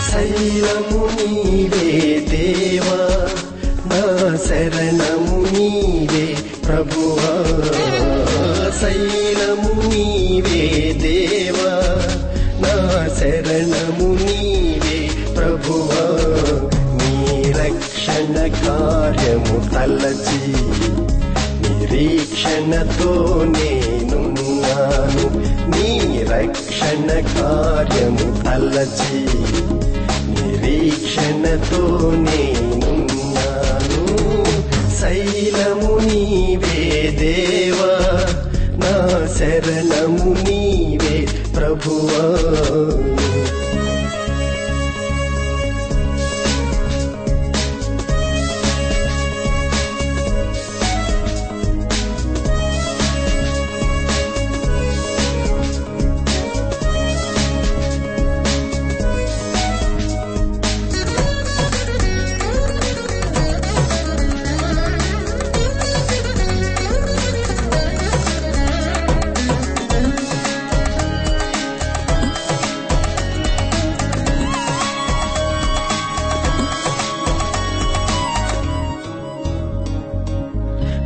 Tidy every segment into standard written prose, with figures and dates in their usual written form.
శైలము నీవే దేవా, నా శరణము నీవే ప్రభువా. శైలము నీవే దేవా, నా శరణము నీవే ప్రభువా. నీ రక్షణ కార్యము తలచి నిరీక్షణతో నేనున్నాను. నీ రక్షణ కార్యము తలచి నిరీక్షణతో నేనున్నాను. శైలము నీవే దేవా, నా శరణము నీవే ప్రభువా.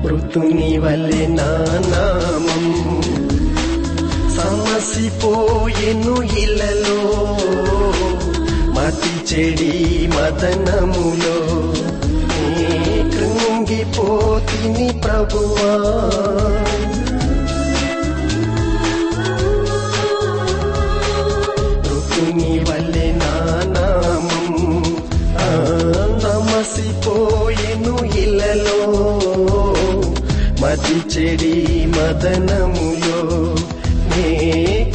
మృతుని వలె నా నామం సమసిపోయెను ఇలలో, మతి చెడి మదనములో నీ కృంగిపోతిని ప్రభువా. మృతుని వలె నా నామం సమసిపోయెను ఇలలో, మతి చెడి మదనములో నే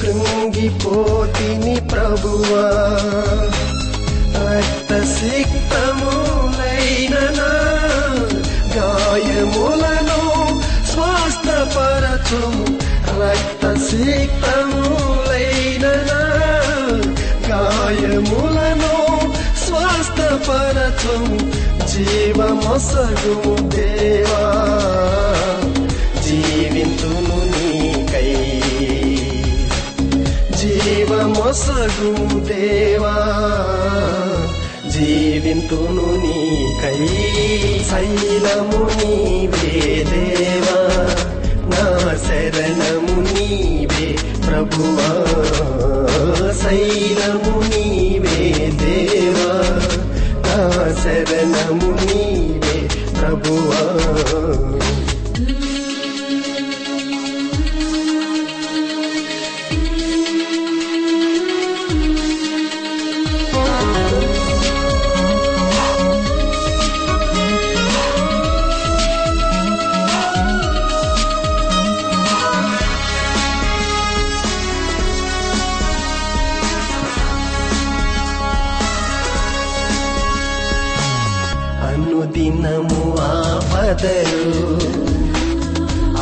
కృంగిపోతిని ప్రభువా. రక్త సిక్తములైన నా గాయములను స్వస్థపరచుము. రక్త సిక్తములైన నా గాయములను స్వస్థపరచుము. జీవమొసగుము దేవా, జీవింతును నీకై. జీవమొసగుము దేవా, జీవింతును నీకై. శైలము నీవే దేవా, నా శరణము నీవే ప్రభువా. శైలము నీవే దేవా, నా శరణము నీవే ప్రభువా. అనుదినము ఆపదలు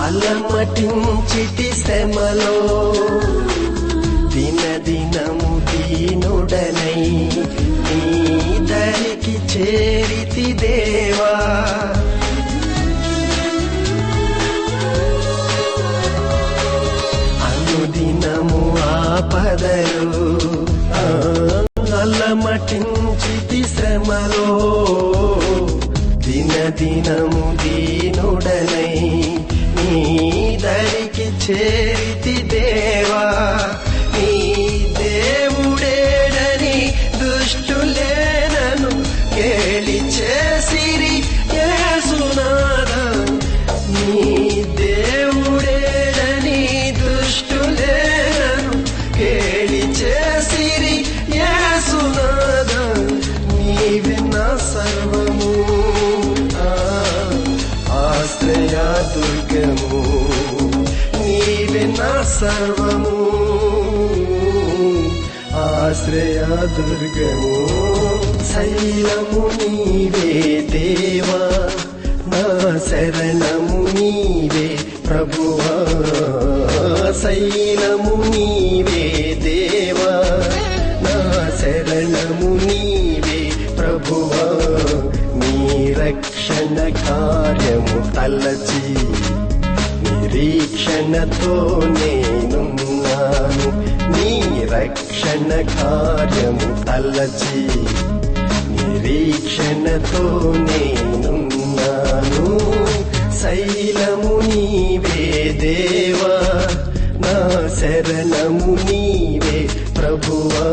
అలమటించితి శ్రమలో, దినదినము దీనుడనై నీ దరికి చేరితి దేవా. అనుదినము ఆపదలు అలమటించితి శ్రమలో, దినదినము దీనుడనై నీ దరికి చేరితి దేవా. నీ దేవుడేడని దుష్టులేనను కేళి చేసిరి యేసునాథా. నీ దేవుడేడని దుష్టులేనను కేళి చేసిరి యేసునాథా. నీవే నా సర్వము, ఆశ్రయ దుర్గము. నీవే నా సర్వము, ఆశ్రయ దుర్గము. శైలము నీవే దేవా, శరణము నీవే ప్రభువా, శైలము నీవే దేవా, నా శరణము నీవే ప్రభువా. నీ రక్షణ కార్యము తలచి నిరీక్షణతో నేనున్నాను. నీ రక్షణ కార్యము తలచి నిరీక్షణతో నేనున్నాను. శైలము నీవే దేవా, నా శరణము నీవే ప్రభువా.